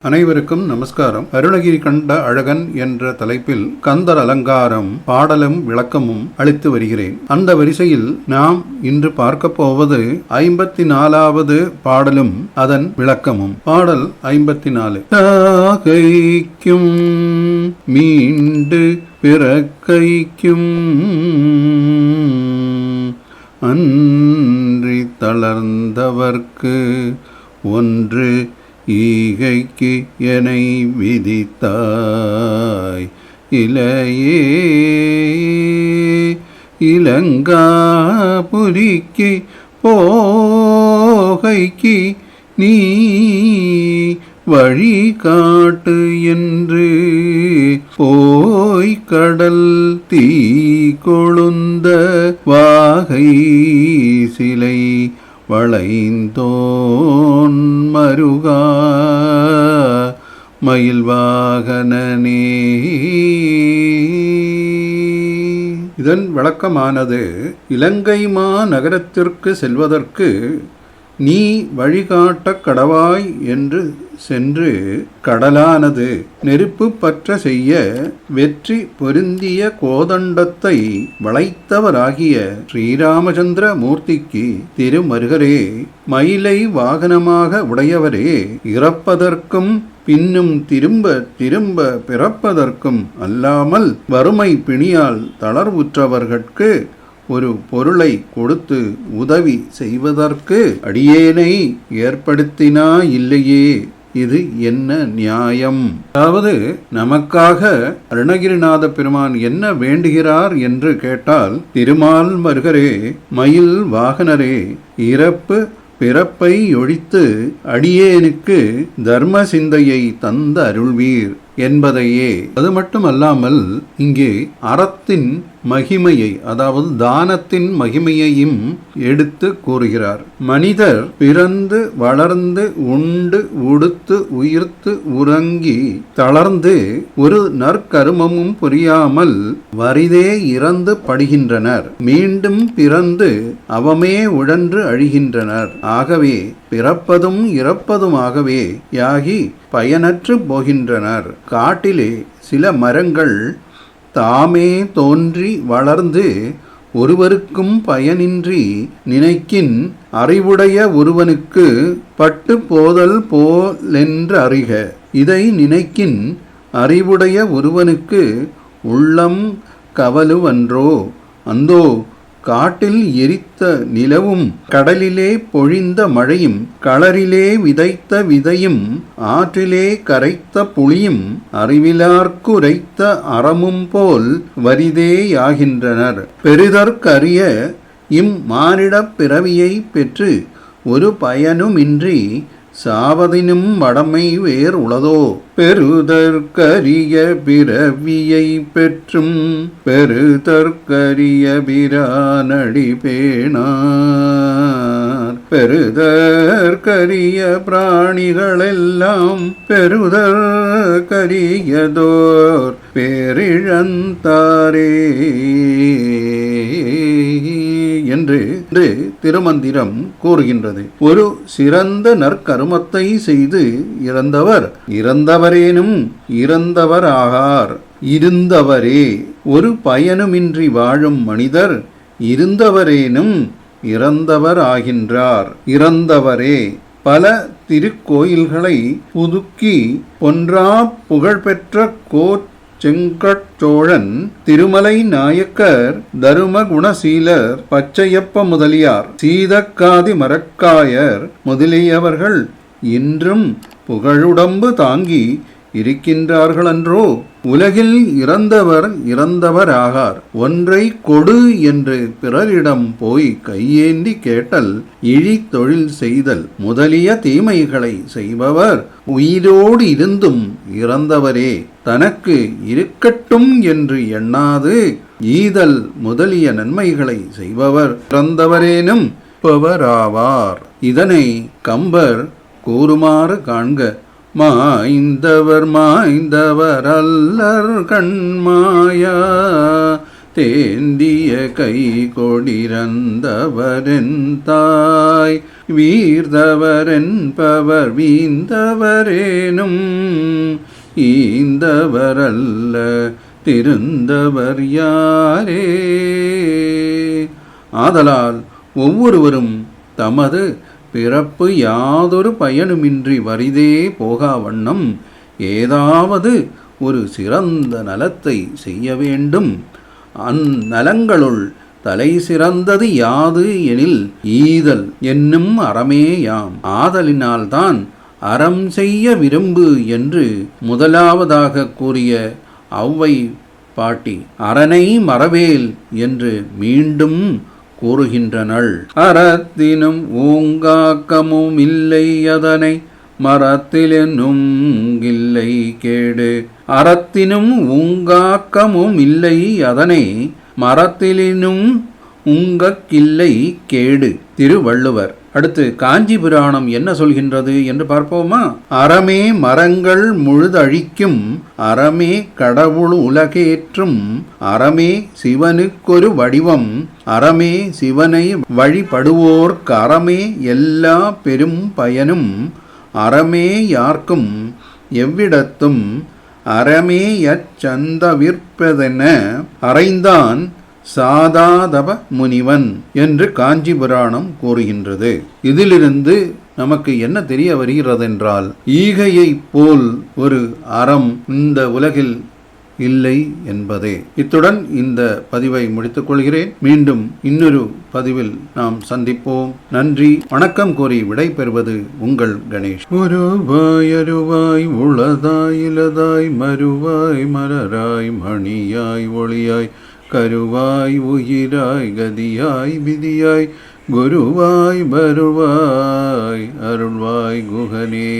அனைவருக்கும் நமஸ்காரம். அருணகிரி கண்ட அழகன் என்ற தலைப்பில் கந்தர் அலங்காரம் பாடலும் விளக்கமும் அளித்து வருகிறேன். அந்த வரிசையில் நாம் இன்று பார்க்க போவது 54வது பாடலும் அதன் விளக்கமும். பாடல் 54. தாகைக்கும் மீண்டு பிறக்கைக்கும் அன்றி தளர்ந்தவர்க்கு ஒன்று ஈகைக்கு எனை விதித்தாய் இலையே இலங்காபுரிக்கு போகைக்கு நீ வழி காட்டு என்று போய் கடல் தீ கொழுந்த வாகை சிலை வளைந்தோன் மருகா மயில் வாகனனே. இதன் விளக்கமானது, இலங்கை மாநகரத்திற்கு செல்வதற்கு நீ வழிகாட்ட கடவாய் என்று சென்று கடலானது நெருப்பு பற்ற செய்ய வெற்றி பொருந்திய கோதண்டத்தை வளைத்தவராகிய ஸ்ரீராமச்சந்திர மூர்த்திக்கு திருமருகரே, மயிலை வாகனமாக உடையவரே, இறப்பதற்கும் பின்னும் திரும்ப திரும்ப பிறப்பதற்கும் அல்லாமல் வறுமை பிணியால் தளர்வுற்றவர்கட்கு ஒரு பொருளை கொடுத்து உதவி செய்வதற்கு அடியேனை ஏற்படுத்தினா இல்லையே, இது என்ன நியாயம்? அதாவது, நமக்காக அருணகிரிநாத பெருமான் என்ன வேண்டுகிறார் என்று கேட்டால், திருமால் மருகரே, மயில் வாகனரே, இறப்பு பிறப்பை ஒழித்து அடியேனுக்கு தர்ம சிந்தையை தந்த அருள்வீர் என்பதையே. அது மட்டுமல்லாமல் இங்கே அறத்தின் மகிமையை, அதாவது தானத்தின் மகிமையையும் எடுத்து கூறுகிறார். மனிதர் பிறந்து வளர்ந்து உண்டு உடுத்து உயிர்த்து உறங்கி தளர்ந்து ஒரு நற்கருமமும் புரியாமல் வறிதே இறந்து படுகின்றனர். மீண்டும் பிறந்து அவமே உழன்று அழிகின்றனர். ஆகவே பிறப்பதும் இறப்பதுமாகவே யாகி பயனற்று போகின்றனர். காட்டிலே சில மரங்கள் தாமே தோன்றி வளர்ந்து ஒருவருக்கும் பயனின்றி நினைக்கின் அறிவுடைய ஒருவனுக்கு பட்டு போதல் போலென்று அறிக. இதை நினைக்கின் அறிவுடைய ஒருவனுக்கு உள்ளம் கவலுவன்றோ. அந்தோ காட்டில் எரித்த நிலவும் கடலிலே பொழிந்த மழையும் களரிலே விதைத்த விதையும் ஆற்றிலே கரைத்த புளியும் அறிவிலார்க்குரைத்த அறமும் போல் வரிதேயாகின்றனர். பெறுதற்கரிய இம்மானிடப் பிறவியை பெற்று ஒரு பயனுமின்றி சாவதினும் மடமை வேர் உளதோ. பெறுதற்கரிய பிறவியை பெற்றும் பெறுதற்கரிய பிரானடி பேணார். பெறுதற்கரிய பிராணிகளெல்லாம் பெறுதற்கரியதோர் பேரிழந்தாரே என்று திருமந்திரம் கூறுகின்றது. ஒரு சிறந்த நற்கருமத்தை செய்து இறந்தவர் இறந்தவரேனும் இறந்தவர் ஆகார். இருந்தவரே. ஒரு பயனுமின்றி வாழும் மனிதர் இருந்தவரேனும் இறந்தவர் ஆகின்றார். இறந்தவரே. பல திருக்கோயில்களை புதுக்கி பொன்றா புகழ்பெற்ற செங்கட்சோழன், திருமலை நாயக்கர், தரும குணசீலர், பச்சையப்ப முதலியார், சீதக்காதி மரக்காயர் முதலியவர்கள் இன்றும் புகழுடம்பு தாங்கி இருக்கின்றார்களன்றோ. உலகில் இறந்தவர் இறந்தவர் ஆகார். ஒன்றை கொடு என்று பிறரிடம் போய் கையேந்தி கேட்டல், இழி தொழில் செய்தல் முதலிய தீமைகளை செய்பவர் உயிரோடு இருந்தும் இறந்தவரே. தனக்கு இருக்கட்டும் என்று எண்ணாது ஈதல் முதலிய நன்மைகளை செய்பவர் இறந்தவரேனும் பவராவார். இதனை கம்பர் கூறுமாறு காண்க. மாய்ந்தவர் மாய்ந்தவர் அல்லர் கண்மாயா தேந்திய கை கொடிரந்தவரென் தாய் வீர்தவரென்பவர் வீந்தவரேனும் ஈந்தவரல்ல திருந்தவர் யாரே. ஆதலால் ஒவ்வொருவரும் தமது பிறப்பு யாதொரு பயனுமின்றி வரிதே போகா வண்ணம் ஏதாவது ஒரு சிறந்த நலத்தை செய்ய வேண்டும். அந்நலங்களுள் தலை சிறந்தது யாது எனில் ஈதல் என்னும் அறமேயாம். ஆதலினால்தான் அறம் செய்ய விரும்பு என்று முதலாவதாக கூறிய ஔவை பாட்டி அறனை மறவேல் என்று மீண்டும் கூறுகின்றனள். அறத்தினும் ஓங்காக்கமும் இல்லை அதனை மரத்திலென்னும் இல்லை கேடு. அறத்தினும் ஊங்காக்கமும் இல்லை அதனை மரத்திலினும் உங்கக்கில்லை கேடு. திருவள்ளுவர். அடுத்து காஞ்சி புராணம் என்ன சொல்கின்றது என்று பார்ப்போமா? அறமே மரங்கள் முழுதழிக்கும் அறமே கடவுள் உலகேற்றும் அறமே சிவனுக்கொரு வடிவம் அறமே சிவனை வழிபடுவோர்க்கு அறமே எல்லா பெரும் பயனும் அறமே யார்க்கும் எவ்விடத்தும் அறமே யச்சந்தவிற்பதென அறைந்தான் சாதாதப முனிவன் என்று காஞ்சி புராணம் கூறுகின்றது. இதிலிருந்து நமக்கு என்ன தெரிய வருகிறதென்றால், ஈகையைப் போல் ஒரு அறம் இந்த உலகில் இல்லை என்பதே. இத்துடன் இந்த பதிவை முடித்துக் கொள்கிறேன். மீண்டும் இன்னொரு பதிவில் நாம் சந்திப்போம். நன்றி, வணக்கம் கூறி விடை பெறுவது உங்கள் கணேஷ். ஒருவாய் அருவாய் உளதாய் இலதாய் மறுவாய் மலராய் மணியாய் ஒளியாய் கருவாய் உயிராய் கதியாய் விதியாய் குருவாய் வருவாய் அருள்வாய் குகனே.